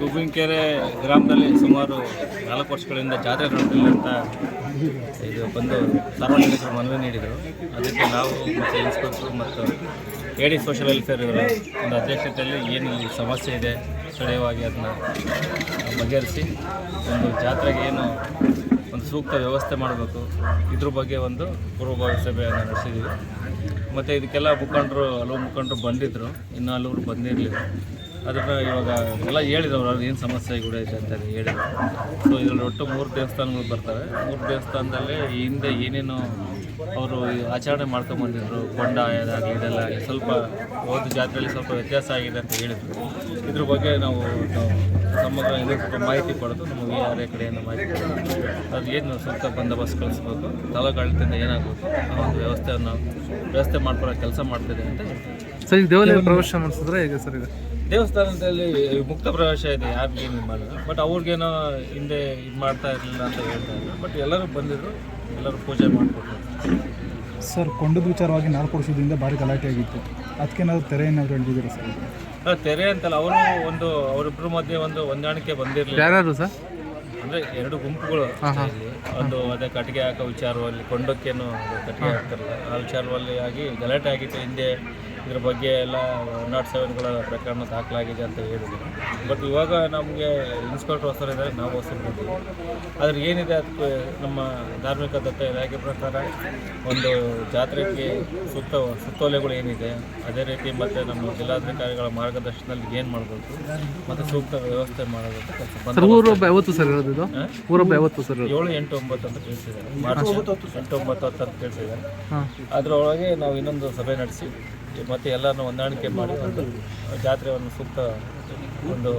ಗುಬ್ಬಿನಕೆರೆ ಗ್ರಾಮದಲ್ಲಿ ಸುಮಾರು 4 ವರ್ಷಗಳಿಂದ ಜಾತ್ರೆ ನಡೆದಿಲ್ಲ ಅಂತ ಇದು ಬಂದು ಸಾರ್ವಜನಿಕರು ಮನವಿ ನೀಡಿದರು. ಅದಕ್ಕೆ ನಾವು ಮತ್ತು ಇನ್ಸ್ಪೆಕ್ಟ್ರು ಮತ್ತು AD ಸೋಷಿಯಲ್ ವೆಲ್ಫೇರ್ ಇವರ ಒಂದು ಅಧ್ಯಕ್ಷತೆಯಲ್ಲಿ ಏನು ಇಲ್ಲಿ ಸಮಸ್ಯೆ ಇದೆ ಸ್ಥಳೀಯವಾಗಿ ಅದನ್ನು ಬಗೆಹರಿಸಿ ಒಂದು ಜಾತ್ರೆಗೆ ಏನು ಒಂದು ಸೂಕ್ತ ವ್ಯವಸ್ಥೆ ಮಾಡಬೇಕು, ಇದ್ರ ಬಗ್ಗೆ ಒಂದು ಪೂರ್ವಭಾವಿ ಸಭೆಯನ್ನು ನಡೆಸಿದ್ದೀವಿ. ಮತ್ತು ಇದಕ್ಕೆಲ್ಲ ಹಲವು ಮುಖಂಡರು ಬಂದಿದ್ದರು, ಇನ್ನೂ ಹಲವರು ಬಂದಿರಲಿಲ್ಲ. ಅದನ್ನು ಇವಾಗ ಎಲ್ಲ ಹೇಳಿದ್ರು ಅವ್ರು ಏನು ಸಮಸ್ಯೆಗಳು ಇದೆ ಅಂತ ಹೇಳಿದರು. ಸೊ ಇದರಲ್ಲಿ ಒಟ್ಟು 3 ದೇವಸ್ಥಾನಗಳು ಬರ್ತವೆ. 3 ದೇವಸ್ಥಾನದಲ್ಲಿ ಈ ಹಿಂದೆ ಏನೇನು ಅವರು ಆಚರಣೆ ಮಾಡ್ಕೊಂಬಂದಿದ್ರು, ಕೊಂಡ ಆಯೋದಾಗಲಿ ಇದೆಲ್ಲ ಸ್ವಲ್ಪ ಹೋದ ಜಾತ್ರೆಯಲ್ಲಿ ಸ್ವಲ್ಪ ವ್ಯತ್ಯಾಸ ಆಗಿದೆ ಅಂತ ಹೇಳಿದರು. ಇದ್ರ ಬಗ್ಗೆ ನಾವು ಸಮಗ್ರ ಸ್ವಲ್ಪ ಮಾಹಿತಿ ಪಡೆದು ನಮ್ಮ VRA ಕಡೆಯಿಂದ ಮಾಹಿತಿ ಪಡೆದು ಅದು ಏನು ಸೂಕ್ತ ಬಂದೋಬಸ್ತ್ ಕಳಿಸ್ಬೇಕು, ತಾಲೂಕಾಡಳಿತದಿಂದ ಏನಾಗಬೇಕು ಆ ಒಂದು ವ್ಯವಸ್ಥೆ ಮಾಡ್ಕೊಳ್ಳೋ ಕೆಲಸ ಮಾಡ್ತಿದೆ ಅಂತ ಸರ್. ಈಗ ದೇವಾಲಯ ಪ್ರವೇಶ ಮಾಡಿಸಿದ್ರೆ ಹೇಗೆ ಸರ್? ಈಗ ದೇವಸ್ಥಾನದಲ್ಲಿ ಮುಕ್ತ ಪ್ರವೇಶ ಇದೆ, ಯಾರಿಗೇನು ಮಾಡಿಲ್ಲ. ಬಟ್ ಅವ್ರಿಗೇನೋ ಹಿಂದೆ ಇದು ಮಾಡ್ತಾ ಇರಲಿಲ್ಲ ಅಂತ ಹೇಳ್ತಾ ಇದ್ರು. ಬಟ್ ಎಲ್ಲರೂ ಬಂದಿದ್ರು, ಎಲ್ಲರೂ ಪೂಜೆ ಮಾಡಿಕೊಟ್ರು. ಸರ್, ಕೊಂಡದ ವಿಚಾರವಾಗಿ 4 ವರ್ಷದಿಂದ ಭಾರಿ ಗಲಾಟೆ ಆಗಿತ್ತು. ಅದಕ್ಕೇನಾದ್ರು ತೆರೆ ಏನಾದ್ರು ಹಿಡಿದಿದ್ದೀರಾ ಸರ್? ತೆರೆ ಅಂತಲ್ಲ, ಅವರಿಬ್ಬರ ಮಧ್ಯೆ ಒಂದು ಹೊಂದಾಣಿಕೆ ಬಂದಿರಲಿಲ್ಲ. ಯಾರು ಸರ್? ಅಂದರೆ 2 ಗುಂಪುಗಳು ಒಂದು ಅದೇ ಕಟ್ಟಿಗೆ ಹಾಕೋ ವಿಚಾರದಲ್ಲಿ, ಕೊಂಡಕ್ಕೇನು ಕಟ್ಟಿಗೆ ಹಾಕ್ತಾರಲ್ಲ ಆ ವಿಚಾರದಲ್ಲಿ ಆಗಿ ಗಲಾಟೆ ಆಗಿತ್ತು ಹಿಂದೆ. ಇದ್ರ ಬಗ್ಗೆ ಎಲ್ಲ 107ಗಳ ಪ್ರಕರಣ ದಾಖಲಾಗಿದೆ ಅಂತ ಹೇಳಿದ್ರು. ಬಟ್ ಇವಾಗ ನಮಗೆ ಇನ್ಸ್ಪೆಕ್ಟರ್ ಹೊಸರಿದ್ದಾರೆ, ನಾವು ಹೊಸರು ಬಂದಿದ್ದೀವಿ. ಆದರೆ ಏನಿದೆ ಅದಕ್ಕೆ ನಮ್ಮ ಧಾರ್ಮಿಕ ದತ್ತ ಇಲಾಖೆ ಪ್ರಕಾರ ಒಂದು ಜಾತ್ರೆಗೆ ಸುತ್ತೋಲೆಗಳು ಏನಿದೆ ಅದೇ ರೀತಿ ಮತ್ತು ನಮ್ಮ ಜಿಲ್ಲಾಧಿಕಾರಿಗಳ ಮಾರ್ಗದರ್ಶನದಲ್ಲಿ ಏನು ಮಾಡಬೇಕು ಮತ್ತು ಸೂಕ್ತ ವ್ಯವಸ್ಥೆ ಮಾಡೋದಂತ ಕೆಲಸ. ಊರೊಬ್ಬ ಯಾವತ್ತು ಸರ್ ಇರೋದು? ಇದು ಊರೊಬ್ಬ ಯಾವತ್ತು ಸರ್? 7, 8, 9 ಅಂತ ತಿಳಿಸಿದ್ದಾರೆ. ಮಾರ್ಚ್ 8, 9, 10 ಅಂತ ತಿಳಿಸಿದ್ದಾರೆ. ಅದರೊಳಗೆ ನಾವು ಇನ್ನೊಂದು ಸಭೆ ನಡೆಸಿ ಮತ್ತು ಎಲ್ಲರನ್ನೂ ಹೊಂದಾಣಿಕೆ ಮಾಡಿ ಒಂದು ಜಾತ್ರೆಯನ್ನು ಸೂಕ್ತ ಒಂದು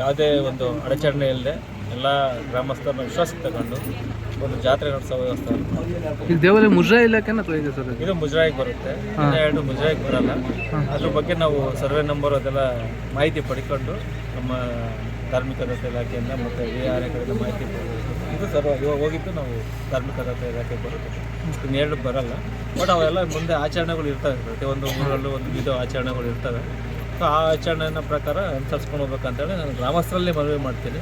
ಯಾವುದೇ ಒಂದು ಅಡಚಣೆ ಇಲ್ಲದೆ ಎಲ್ಲ ಗ್ರಾಮಸ್ಥರನ್ನ ವಿಶ್ವಾಸಕ್ಕೆ ತಗೊಂಡು ಒಂದು ಜಾತ್ರೆ ನಡೆಸೋ ವ್ಯವಸ್ಥೆ. ಈಗ ದೇವಾಲಯ ಮುಜರಾಯಿ ಇಲಾಖೆನ ಅಥವಾ ಹೇಗೆ ಸರ್? ಇದು ಮುಜರಾಯಿಗೆ ಬರುತ್ತೆ, ಇನ್ನೂ ಮುಜರಾಯಿಗೆ ಬರಲ್ಲ. ಅದ್ರ ಬಗ್ಗೆ ನಾವು ಸರ್ವೆ ನಂಬರ್ ಅದೆಲ್ಲ ಮಾಹಿತಿ ಪಡ್ಕೊಂಡು ನಮ್ಮ ಧಾರ್ಮಿಕ ದತ್ತ ಇಲಾಖೆಯಿಂದ ಮತ್ತು VRA ಕಡೆಯಿಂದ ಮಾಹಿತಿ ಪಡೆದು ಇದು ಇವಾಗ ಹೋಗಿದ್ದು ನಾವು ಧಾರ್ಮಿಕ ದತ್ತ ಇಲಾಖೆಗೆ ಬರುತ್ತೆ. ಇನ್ನೆರಡು ಬರಲ್ಲ. ಬಟ್ ಅವೆಲ್ಲ ಮುಂದೆ ಆಚರಣೆಗಳು ಇರ್ತವೆ, ಪ್ರತಿಯೊಂದು ಊರಲ್ಲೂ ಒಂದು ವಿಧ ಆಚರಣೆಗಳು ಇರ್ತವೆ. ಸೊ ಆ ಆಚರಣೆಯ ಪ್ರಕಾರ ಅನುಸರಿಸ್ಕೊಂಡು ಹೋಗ್ಬೇಕಂತೇಳಿ ನಾನು ಗ್ರಾಮಸ್ಥರಲ್ಲಿ ಮನವಿ ಮಾಡ್ತೀನಿ.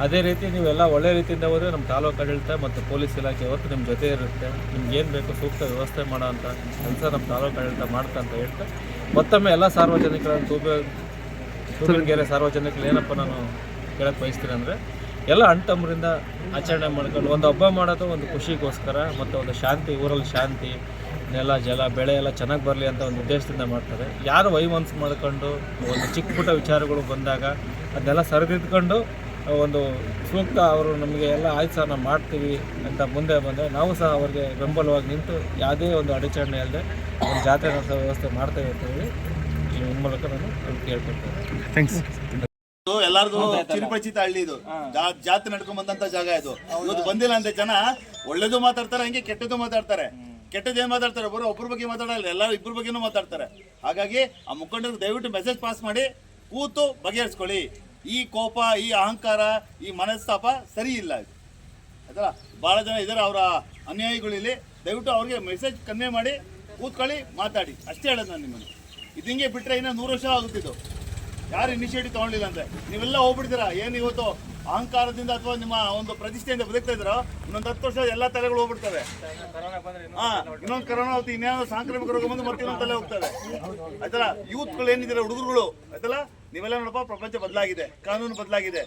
ಅದೇ ರೀತಿ ನೀವೆಲ್ಲ ಒಳ್ಳೆ ರೀತಿಯಿಂದ ಹೋದರೆ ನಮ್ಮ ತಾಲೂಕು ಆಡಳಿತ ಮತ್ತು ಪೊಲೀಸ್ ಇಲಾಖೆ ಯಾವತ್ತು ನಿಮ್ಮ ಜೊತೆ ಇರುತ್ತೆ. ನಿಮ್ಗೆ ಏನು ಬೇಕು ಸೂಕ್ತ ವ್ಯವಸ್ಥೆ ಮಾಡೋ ಅಂಥ ಕೆಲಸ ನಮ್ಮ ತಾಲೂಕು ಆಡಳಿತ ಮಾಡ್ತಾ ಅಂತ ಹೇಳ್ತಾ ಮತ್ತೊಮ್ಮೆ ಎಲ್ಲ ಸಾರ್ವಜನಿಕರನ್ನು ತೂಬಿನಗೆರೆ ಸಾರ್ವಜನಿಕರು ಏನಪ್ಪ ನಾನು ಕೇಳಕ್ಕೆ ಬಯಸ್ತೀನಿ ಅಂದರೆ, ಎಲ್ಲ ಅಣ್ತಮ್ಮರಿಂದ ಆಚರಣೆ ಮಾಡ್ಕೊಂಡು ಒಂದು ಹಬ್ಬ ಮಾಡೋದು ಒಂದು ಖುಷಿಗೋಸ್ಕರ ಮತ್ತು ಒಂದು ಶಾಂತಿ, ಊರಲ್ಲಿ ಶಾಂತಿ, ನೆಲ ಜಲ ಬೆಳೆ ಎಲ್ಲ ಚೆನ್ನಾಗಿ ಬರಲಿ ಅಂತ ಒಂದು ಉದ್ದೇಶದಿಂದ ಮಾಡ್ತಾರೆ. ಯಾರು ವೈಮನಸ್ಸು ಮಾಡ್ಕೊಂಡು ಒಂದು ಚಿಕ್ಕ ಪುಟ್ಟ ವಿಚಾರಗಳು ಬಂದಾಗ ಅದನ್ನೆಲ್ಲ ಸರಿದಿದ್ಕೊಂಡು ಒಂದು ಸೂಕ್ತ ಅವರು ನಮಗೆ ಎಲ್ಲ ಆಯ್ತು ಸರ್ ನಾವು ಮಾಡ್ತೀವಿ ಅಂತ ಮುಂದೆ ಬಂದರೆ ನಾವು ಸಹ ಅವ್ರಿಗೆ ಬೆಂಬಲವಾಗಿ ನಿಂತು ಯಾವುದೇ ಒಂದು ಅಡಚಣೆ ಇಲ್ಲದೆ ಒಂದು ಜಾತ್ರೆ ನಡೆಸೋ ವ್ಯವಸ್ಥೆ ಮಾಡ್ತೇವೆ ಅಂತ ಹೇಳಿ ಈ ಮೂಲಕ ನಾನು ಕೇಳ್ಕೊಳ್ತೇನೆ. ಥ್ಯಾಂಕ್ಸ್. ಎಲ್ಲಾರ್ದು ಚಿರಪರಿಚಿತ ಹಳ್ಳಿ ಇದು. ಜಾತ್ರೆ ನಡ್ಕೊಂಡ್ ಬಂದಂತ ಜಾಗ ಇದು. ಇವತ್ತು ಬಂದಿಲ್ಲ ಅಂದ್ರೆ ಜನ ಒಳ್ಳೇದು ಮಾತಾಡ್ತಾರೆ, ಹಂಗೆ ಕೆಟ್ಟದ್ದು ಮಾತಾಡ್ತಾರೆ. ಕೆಟ್ಟದ್ದು ಏನ್ ಮಾತಾಡ್ತಾರೆ? ಬರೋ ಒಬ್ಬರ ಬಗ್ಗೆ ಮಾತಾಡಲ್ಲ, ಎಲ್ಲರೂ ಇಬ್ಬರ ಬಗ್ಗೆನೂ ಮಾತಾಡ್ತಾರೆ. ಹಾಗಾಗಿ ಆ ಮುಖಂಡರು ದಯವಿಟ್ಟು ಮೆಸೇಜ್ ಪಾಸ್ ಮಾಡಿ ಕೂತು ಬಗೆಹರಿಸ್ಕೊಳ್ಳಿ. ಈ ಕೋಪ, ಈ ಅಹಂಕಾರ, ಈ ಮನಸ್ತಾಪ ಸರಿ ಇಲ್ಲ ಇದು ಆಯ್ತಲ್ಲ. ಬಹಳ ಜನ ಇದ್ದಾರೆ ಅವರ ಅನ್ಯಾಯಿಗಳಿಲ್ಲಿ. ದಯವಿಟ್ಟು ಅವ್ರಿಗೆ ಮೆಸೇಜ್ ಕನ್ವೆ ಮಾಡಿ ಕೂತ್ಕೊಳ್ಳಿ, ಮಾತಾಡಿ, ಅಷ್ಟೇ ಹೇಳೋದು ನಾನು ನಿಮ್ಮನ್ನು. ಇದು ಹಿಂಗೆ ಬಿಟ್ಟರೆ ಇನ್ನೂ 100 ವರ್ಷ ಆಗುತ್ತಿದ್ದು. ಯಾರು ಇನಿಷಿಯೇಟಿವ್ ತೊಗೊಂಡಿಲ್ಲ ಅಂದರೆ ನೀವೆಲ್ಲ ಹೋಗ್ಬಿಡ್ತೀರಾ. ಏನು ಇವತ್ತು ಅಹಂಕಾರದಿಂದ ಅಥವಾ ನಿಮ್ಮ ಒಂದು ಪ್ರತಿಷ್ಠೆಯಿಂದ ಬದುಕ್ತಾ ಇದ್ದೀರೋ, ಇನ್ನೊಂದು 10 ವರ್ಷ ಎಲ್ಲ ತಲೆಗಳು ಹೋಗ್ಬಿಡ್ತವೆ. ಇನ್ನೊಂದು ಕರೋನಾ ಹೋಗ್ತಿ, ಇನ್ನೇನೋ ಸಾಂಕ್ರಾಮಿಕ ರೋಗ ಬಂದು ಮತ್ತೆ ಇನ್ನೊಂದು ತಲೆ ಹೋಗ್ತವೆ ಆಯ್ತಲ್ಲ. ಯೂತ್ಗಳು ಏನಿದ್ದೀರ, ಹುಡುಗರುಗಳು ಆಯ್ತಲ್ಲ, ನೀವೆಲ್ಲ ನೋಡಪ್ಪ, ಪ್ರಪಂಚ ಬದಲಾಗಿದೆ, ಕಾನೂನು ಬದಲಾಗಿದೆ.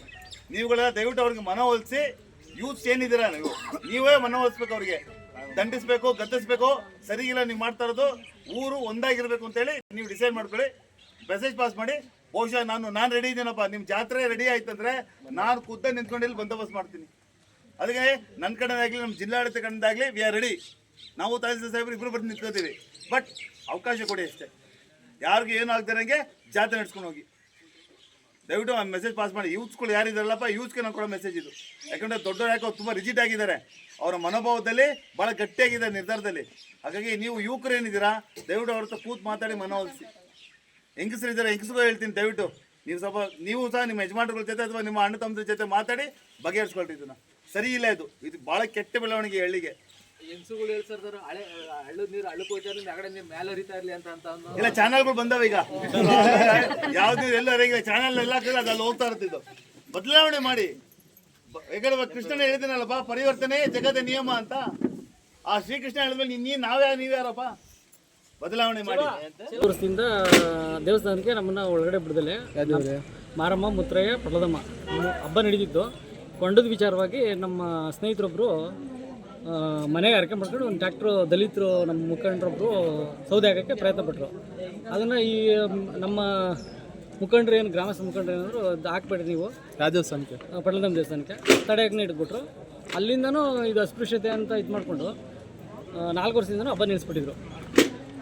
ನೀವುಗಳೆಲ್ಲ ದಯವಿಟ್ಟು ಅವ್ರಿಗೆ ಮನವೊಲಿಸಿ. ಯೂತ್ಸ್ ಏನಿದ್ದೀರಾ ನೀವೇ ಮನವೊಲಿಸ್ಬೇಕು, ಅವ್ರಿಗೆ ದಂಡಿಸ್ಬೇಕು, ಗದ್ದಿಸ್ಬೇಕು. ಸರಿಗಿಲ್ಲ ನೀವು ಮಾಡ್ತಾ ಇರೋದು, ಊರು ಒಂದಾಗಿರ್ಬೇಕು ಅಂತೇಳಿ ನೀವು ಡಿಸೈಡ್ ಮಾಡ್ಕೊಳ್ಳಿ, ಮೆಸೇಜ್ ಪಾಸ್ ಮಾಡಿ. ಬಹುಶಃ ನಾನು ರೆಡಿ ಇದ್ದೀನಪ್ಪ. ನಿಮ್ಮ ಜಾತ್ರೆ ರೆಡಿ ಆಯ್ತಂದ್ರೆ ನಾನು ಖುದ್ದ ನಿಂತ್ಕೊಂಡು ಇಲ್ಲಿ ಬಂದೋಬಸ್ತ್ ಮಾಡ್ತೀನಿ. ಅದಕ್ಕೆ ನನ್ನ ಕಡೆದಾಗಲಿ ನಮ್ಮ ಜಿಲ್ಲಾಡಳಿತ ಕಡೆದಾಗಲಿ ವಿ ಆರ್ ರೆಡಿ. ನಾವು ತಹಸೀಲ್ದಾರ್ ಸಾಹೇಬ್ರು ಇಬ್ಬರು ಬಂದು ನಿಂತ್ಕೋತೀವಿ. ಬಟ್ ಅವಕಾಶ ಕೊಡಿ ಅಷ್ಟೇ. ಯಾರಿಗೂ ಏನು ಆಗ್ದಿರಂಗೆ ಜಾತ್ರೆ ನಡ್ಸ್ಕೊಂಡು ಹೋಗಿ. ದಯವಿಟ್ಟು ಆ ಮೆಸೇಜ್ ಪಾಸ್ ಮಾಡಿ. ಯೂತ್ಸ್ಗಳು ಯಾರಿದ್ದಾರಲ್ಲಪ್ಪ, ಯೂತ್ಸ್ಗೆ ನಾನು ಕೊಡೋ ಮೆಸೇಜ್ ಇದು. ಯಾಕಂದರೆ ದೊಡ್ಡವ್ರು ಯಾಕೆ ತುಂಬ ರಿಜಿಡ್ ಆಗಿದ್ದಾರೆ, ಅವರ ಮನೋಭಾವದಲ್ಲಿ ಭಾಳ ಗಟ್ಟಿಯಾಗಿದ್ದಾರೆ, ನಿರ್ಧಾರದಲ್ಲಿ. ಹಾಗಾಗಿ ನೀವು ಯುವಕರು ಏನಿದ್ದೀರಾ, ದಯವಿಟ್ಟು ಅವ್ರ ಹತ್ರ ಕೂತು ಮಾತಾಡಿ ಮನವೊಲಿಸಿ. ಹೆಂಗಸರಿದ್ದಾರೆ, ಹೆಂಗಸರು ಹೇಳ್ತೀನಿ, ದಯವಿಟ್ಟು ನೀವು ಸಹ ನಿಮ್ಮ ಯಜಮಾನರುಗಳ ಜೊತೆ ಅಥವಾ ನಿಮ್ಮ ಅಣ್ಣ ತಮ್ಮದ್ರ ಜೊತೆ ಮಾತಾಡಿ ಬಗೆಹರಿಸ್ಕೊಳ್ರಿ. ಇದನ್ನು ಸರಿ ಇಲ್ಲ, ಇದು ಭಾಳ ಕೆಟ್ಟ ಬೆಳವಣಿಗೆ ಹಳ್ಳಿಗೆ. ಹೆಂಗಸುಗಳು ಹೇಳ್ತಾರೆ ಹಳೆ ಹಳ್ಳದ ನೀರು ಹಳ್ಳಕ್ಕೆ ಹೋಗ್ತಾ ಇರಲಿ ಆಗಡೆ ನೀರು ಮೇಲೆ ಹರಿತಾ ಇರಲಿ ಅಂತ ಇಲ್ಲ ಚಾನಲ್ಗಳು ಬಂದವ ಈಗ ಯಾವ್ದು ಎಲ್ಲರ ಈಗ ಚಾನಲ್ ಎಲ್ಲ ಕಡೆ ಅಲ್ಲಿ ಹೋಗ್ತಾ ಇರ್ತಿದ್ದು ಬದಲಾವಣೆ ಮಾಡಿ ಯಾಕಂದ್ರೆ ಕೃಷ್ಣನ ಹೇಳಿದನಲ್ಲಪ್ಪ ಪರಿವರ್ತನೆ ಜಗದ ನಿಯಮ ಅಂತ ಆ ಶ್ರೀಕೃಷ್ಣ ಹೇಳಿದ್ಮೇಲೆ ನೀವ್ಯಾರಪ್ಪ ಬದಲಾವಣೆ ಮಾಡಿ ವರ್ಷದಿಂದ ದೇವಸ್ಥಾನಕ್ಕೆ ನಮ್ಮನ್ನ ಒಳಗಡೆ ಬಿಡದಲೆ ಮಾರಮ್ಮ ಮುತ್ರಯ್ಯ ಪ್ರಲದಮ್ಮ ಹಬ್ಬ ನಡೆದಿದ್ದು ಕೊಂಡದ ವಿಚಾರವಾಗಿ ನಮ್ಮ ಸ್ನೇಹಿತರೊಬ್ಬರು ಮನೆಗೆ ಅರಕೆ ಮಾಡ್ಕೊಂಡು ಒಂದು ಟ್ಯಾಕ್ಟ್ರು ದಲಿತರು ನಮ್ಮ ಮುಖಂಡರೊಬ್ಬರು ಸೌದೆ ಹಾಕೋಕ್ಕೆ ಪ್ರಯತ್ನ ಪಟ್ಟರು ಅದನ್ನು ಈ ನಮ್ಮ ಮುಖಂಡರು ಏನು ಗ್ರಾಮಸ್ಥ ಮುಖಂಡರು ಏನಾದ್ರು ಹಾಕ್ಬೇಡ್ರಿ ನೀವು ರಾಜಸ್ಥಾನಕ್ಕೆ ಪಟ್ಲದಮ್ಮ ದೇವಸ್ಥಾನಕ್ಕೆ ತಡೆಯಕ್ಕೆ ಇಟ್ಬಿಟ್ರು ಅಲ್ಲಿಂದನೂ ಇದು ಅಸ್ಪೃಶ್ಯತೆ ಅಂತ ಇದು ಮಾಡಿಕೊಂಡು 4 ವರ್ಷದಿಂದನೂ ಹಬ್ಬ ನಿಲ್ಲಿಸ್ಬಿಟ್ಟಿದ್ರು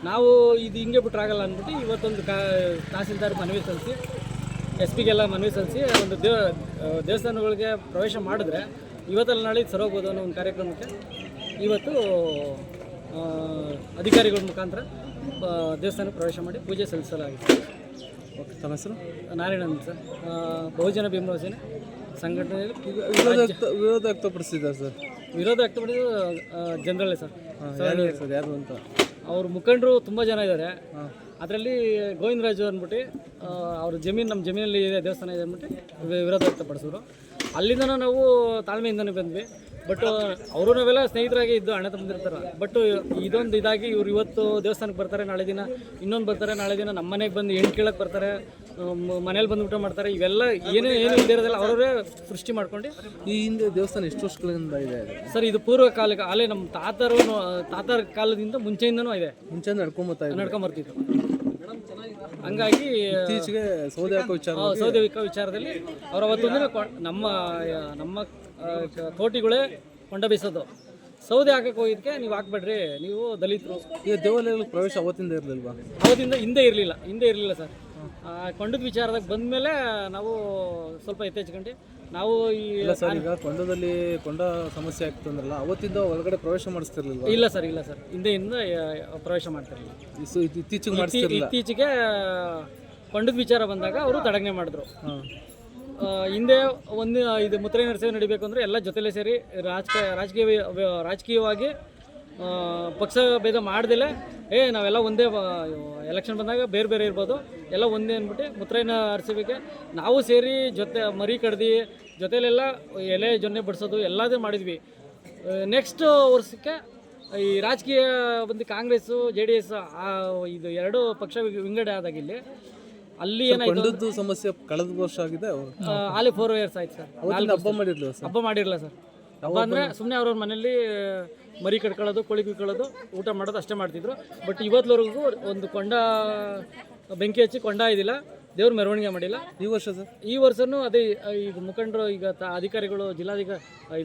ನಾವು ಇದು ಹಿಂಗೆ ಬಿಟ್ರಾಗಲ್ಲ ಅಂದ್ಬಿಟ್ಟು ಇವತ್ತೊಂದು ತಹಸೀಲ್ದಾರ್ ಮನವಿ ಸಲ್ಲಿಸಿ SP ಗೆಲ್ಲ ಮನವಿ ಸಲ್ಲಿಸಿ ಒಂದು ದೇವಸ್ಥಾನಗಳಿಗೆ ಪ್ರವೇಶ ಮಾಡಿದ್ರೆ ಇವತ್ತಲ್ಲ ನಾಳೆ ಸರೋಗ್ಬೋದು ಅನ್ನೋ ಒಂದು ಕಾರ್ಯಕ್ರಮಕ್ಕೆ ಇವತ್ತು ಅಧಿಕಾರಿಗಳ ಮುಖಾಂತರ ದೇವಸ್ಥಾನಕ್ಕೆ ಪ್ರವೇಶ ಮಾಡಿ ಪೂಜೆ ಸಲ್ಲಿಸಲಾಗಿದೆ. ಓಕೆ, ತಮ್ಮ ಹೆಸರು? ನಾರಾಯಣ ಅಂತ ಸರ್, ಬಹುಜನ ಭೀಮರಾವ್ ಸೇನೆ ಸಂಘಟನೆಯಲ್ಲಿ ವಿರೋಧ ವ್ಯಕ್ತಪಡಿಸಿದ್ದಾರೆ ಸರ್. ವಿರೋಧ ವ್ಯಕ್ತಪಡಿಸಿದ್ದು ಜನರಲ್ಲೇ ಸರ್. ಸರ್ ಯಾರು ಅಂತ ಅವ್ರ ಮುಖಂಡರು ತುಂಬ ಜನ ಇದ್ದಾರೆ. ಅದರಲ್ಲಿ ಗೋವಿಂದರಾಜು ಅಂದ್ಬಿಟ್ಟು ಅವ್ರ ಜಮೀನು ನಮ್ಮ ಜಮೀನಲ್ಲಿ ಇದೆ ದೇವಸ್ಥಾನ ಇದೆ ಅಂದ್ಬಿಟ್ಟು ವಿರೋಧ ವ್ಯಕ್ತಪಡಿಸಿದ್ರು. ಅಲ್ಲಿಂದನೂ ನಾವು ತಾಳ್ಮೆಯಿಂದನೇ ಬಂದ್ವಿ. ಬಟ್ ಅವರು ನಾವೆಲ್ಲ ಸ್ನೇಹಿತರಾಗಿ ಇದ್ದು ಅಣ್ಣ ತಮ್ಮಂದಿರ್ತಾರೆ. ಬಟ್ ಇದೊಂದು ಇದಾಗಿ ಇವ್ರು ಇವತ್ತು ದೇವಸ್ಥಾನಕ್ಕೆ ಬರ್ತಾರೆ, ನಾಳೆ ದಿನ ಇನ್ನೊಂದು ಬರ್ತಾರೆ, ನಾಳೆ ದಿನ ನಮ್ಮ ಮನೆಗೆ ಬಂದು ಹೆಣ್ಣು ಕೇಳಕ್ಕೆ ಬರ್ತಾರೆ, ಮನೇಲಿ ಬಂದು ಊಟ ಮಾಡ್ತಾರೆ. ಇವೆಲ್ಲ ಏನು ಇಲ್ಲದೆ ಇರೋದಿಲ್ಲ ಅವರೇ ಸೃಷ್ಟಿ ಮಾಡ್ಕೊಂಡು. ಈ ಹಿಂದೆ ದೇವಸ್ಥಾನ ಎಷ್ಟು ವರ್ಷಗಳಿಂದ ಇದೆ ಸರ್? ಇದು ಪೂರ್ವ ಕಾಲಕ್ಕೆ ಅಲ್ಲೇ ನಮ್ಮ ತಾತರ ಕಾಲದಿಂದ ಮುಂಚೆಯಿಂದನೂ ಇದೆ. ಮುಂಚೆ ನಡ್ಕೊಂಬರ್ತಿದ್ರು. ಹಂಗಾಗಿ ಇತ್ತೀಚೆಗೆ ಸೌದೆ ಹಾಕೋ ಸೌದೆ ವಿಚಾರದಲ್ಲಿ ಅವ್ರ ಅವತ್ತೊಂದಿನ ನಮ್ಮ ತೋಟಿಗಳೇ ಕೊಂಡ ಬೀಸೋದು. ಸೌದೆ ಹಾಕಕ್ಕೆ ಹೋಗಿದ್ದಕ್ಕೆ ನೀವು ಹಾಕ್ಬೇಡ್ರಿ, ನೀವು ದಲಿತರು. ಈಗ ದೇವಾಲಯಗಳಿಗೆ ಪ್ರವೇಶ ಅವತ್ತಿಂದ ಇರಲಿಲ್ವಾ? ಅವತ್ತಿಂದ ಹಿಂದೆ ಇರಲಿಲ್ಲ ಸರ್. ಕೊಂಡದ ವಿಚಾರದಾಗ ಬಂದಮೇಲೆ ನಾವು ಸ್ವಲ್ಪ ಎತ್ತೆಚ್ಕೊಂಡು ನಾವು ಸರ್ ಈಗ ಕೊಂಡ ಸಮಸ್ಯೆ ಆಗ್ತದೆ ಅಂದ್ರಲ್ಲ, ಅವತ್ತಿಂದ ಒಳಗಡೆ ಪ್ರವೇಶ ಮಾಡಿಸ್ತಿರ್ಲಿಲ್ವಾ? ಇಲ್ಲ ಸರ್ ಹಿಂದೆಯಿಂದ ಪ್ರವೇಶ ಮಾಡ್ತಿರಲಿಲ್ಲ. ಇತ್ತೀಚೆಗೆ ಕೊಂಡದ ವಿಚಾರ ಬಂದಾಗ ಅವರು ತಡಗಣೆ ಮಾಡಿದ್ರು. ಹಿಂದೆ ಇದು ಮುತ್ತರಾಯ ನರಸೇವೆ ನಡಿಬೇಕು ಅಂದರೆ ಎಲ್ಲ ಜೊತೆಲೇ ಸೇರಿ ರಾಜಕೀಯವಾಗಿ ಪಕ್ಷ ಭೇದ ಮಾಡ್ದಲೇ ನಾವೆಲ್ಲ ಒಂದೇ, ಎಲೆಕ್ಷನ್ ಬಂದಾಗ ಬೇರೆ ಬೇರೆ ಇರ್ಬೋದು, ಎಲ್ಲ ಒಂದೇ ಅಂದ್ಬಿಟ್ಟು ಮುತ್ತರಾಯ ನರಸೇವೆಗೆ ನಾವು ಸೇರಿ ಮರಿ ಕಡ್ದು ಜೊತೆಲೆಲ್ಲ ಎಲೆ ಜೊನ್ನೆ ಬಡಿಸೋದು ಎಲ್ಲದೂ ಮಾಡಿದ್ವಿ. ನೆಕ್ಸ್ಟ್ ವರ್ಷಕ್ಕೆ ಈ ರಾಜಕೀಯ ಬಂದು ಕಾಂಗ್ರೆಸ್ಸು JDS ಇದು ಎರಡು ಪಕ್ಷ ವಿಂಗಡೆ ಆದಾಗ ಇಲ್ಲಿ ಅಲ್ಲಿ ಏನಾಯ್ತು ಸಮಸ್ಯೆ ಕಳೆದ ವರ್ಷ ಆಗಿದೆ. ಅಲ್ಲಿ 4 years ಆಯ್ತು ಸರ್. ಹಬ್ಬ ಮಾಡಿರಲಿಲ್ಲ ಸರ್. ಹಬ್ಬ ಅಂದರೆ ಸುಮ್ಮನೆ ಅವ್ರವ್ರ ಮನೇಲಿ ಮರಿ ಕಟ್ಕೊಳ್ಳೋದು, ಕೋಳಿ ಕುಯ್ಕೊಳ್ಳೋದು, ಊಟ ಮಾಡೋದು ಅಷ್ಟೇ ಮಾಡ್ತಿದ್ರು. ಬಟ್ ಇವತ್ತುವರೆಗೂ ಒಂದು ಕೊಂಡ ಬೆಂಕಿ ಹಚ್ಚಿ ಕೊಂಡ ಇದಿಲ್ಲ, ದೇವ್ರ ಮೆರವಣಿಗೆ ಮಾಡಿಲ್ಲ. ಈ ವರ್ಷ ಸರ್? ಈ ವರ್ಷನೂ ಅದೇ ಈಗ ಮುಖಂಡರು ಈಗ ಅಧಿಕಾರಿಗಳು ಜಿಲ್ಲಾಧಿಕಾರಿ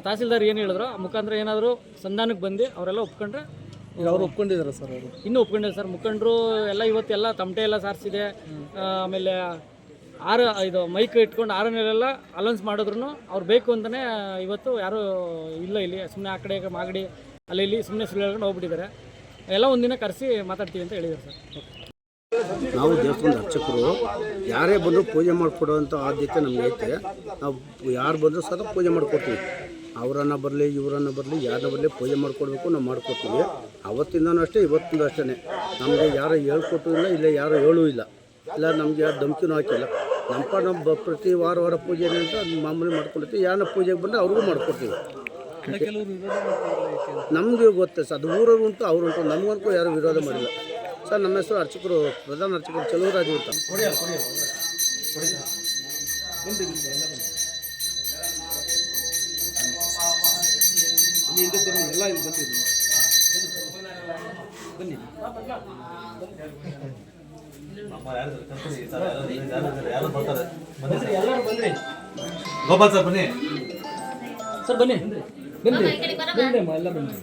ತಹಸೀಲ್ದಾರ್ ಏನು ಹೇಳಿದ್ರು ಆ ಮುಖಾಂತರ ಏನಾದರೂ ಸಂಧಾನಕ್ಕೆ ಬಂದು ಅವರೆಲ್ಲ ಒಪ್ಕೊಂಡ್ರೆ. ಅವ್ರು ಒಪ್ಕೊಂಡಿದ್ದಾರೆ ಸರ್? ಅವರು ಇನ್ನೂ ಒಪ್ಕೊಂಡಿದ್ದಾರೆ ಸರ್. ಮುಖಂಡರು ಎಲ್ಲ ಇವತ್ತೆಲ್ಲ ತಮಟೆ ಎಲ್ಲ ಸಾರಿಸಿದೆ. ಆಮೇಲೆ ಇದು ಮೈಕ್ ಇಟ್ಕೊಂಡು ಆರನೇಲೆಲ್ಲ ಅಲೌನ್ಸ್ ಮಾಡಿದ್ರು ಅವ್ರು ಬೇಕು ಅಂತಲೇ ಇವತ್ತು ಯಾರೂ ಇಲ್ಲ ಇಲ್ಲಿ. ಸುಮ್ಮನೆ ಆ ಕಡೆ ಮಾಗಡಿ ಅಲ್ಲಿ ಇಲ್ಲಿ ಸುಮ್ಮನೆ ಸುಳ್ಳು ಹೇಳ್ಕೊಂಡು ಹೋಗ್ಬಿಟ್ಟಿದ್ದಾರೆ. ಎಲ್ಲ ಒಂದಿನ ಕರೆಸಿ ಮಾತಾಡ್ತೀವಿ ಅಂತ ಹೇಳಿದ್ದಾರೆ ಸರ್. ನಾವು ದೇವಸ್ಥಾನದ ಅರ್ಚಕರು ಯಾರೇ ಬಂದರೂ ಪೂಜೆ ಮಾಡಿಕೊಡುವಂಥ ಆದ್ಯತೆ ನಮಗೆ ಐತೆ. ನಾವು ಯಾರು ಬಂದರೂ ಸಹ ಪೂಜೆ ಮಾಡಿಕೊಡ್ತೀವಿ. ಅವರನ್ನು ಬರಲಿ ಇವರನ್ನು ಬರಲಿ ಯಾರನ್ನ ಬರಲಿ ಪೂಜೆ ಮಾಡಿಕೊಡ್ಬೇಕು, ನಾವು ಮಾಡಿಕೊಡ್ತೀವಿ. ಅವತ್ತಿಂದನೂ ಅಷ್ಟೇ, ಇವತ್ತಿಂದ ಅಷ್ಟೇ. ನಮಗೆ ಯಾರು ಹೇಳ್ಕೊಟ್ಟು ಇಲ್ಲ ಯಾರು ಹೇಳೂ ಇಲ್ಲ, ನಮಗೆ ಯಾರು ಧಮಕಿನೂ ಹಾಕಿಲ್ಲ. ನಮ್ಮ ಪ್ರತಿ ವಾರ ಪೂಜೆ ಅಂತ ಮಾಮೂಲಿ ಮಾಡ್ಕೊಂಡಿರ್ತೀವಿ. ಯಾರನ್ನ ಪೂಜೆಗೆ ಬಂದರೆ ಅವ್ರಿಗೂ ಮಾಡಿಕೊಡ್ತೀವಿ. ನಮಗೆ ಗೊತ್ತೇ ಸರ್, ಅದು ಊರವ್ರು ಉಂಟು ಅವ್ರು ಉಂಟು, ನಮಗಂತೂ ಯಾರು ವಿರೋಧ ಮಾಡಿಲ್ಲ ಸರ್. ನಮ್ಮ ಹೆಸರು ಅರ್ಚಕರು, ಪ್ರಧಾನ ಅರ್ಚಕರು ಚೆಲುವರಾಜು ಅಂತ. ಗೋಪಾಲ್ ಸರ್ ಬನ್ನಿ. ಸರ್ ಬನ್ನಿ ಎಲ್ಲ ಬನ್ನಿ.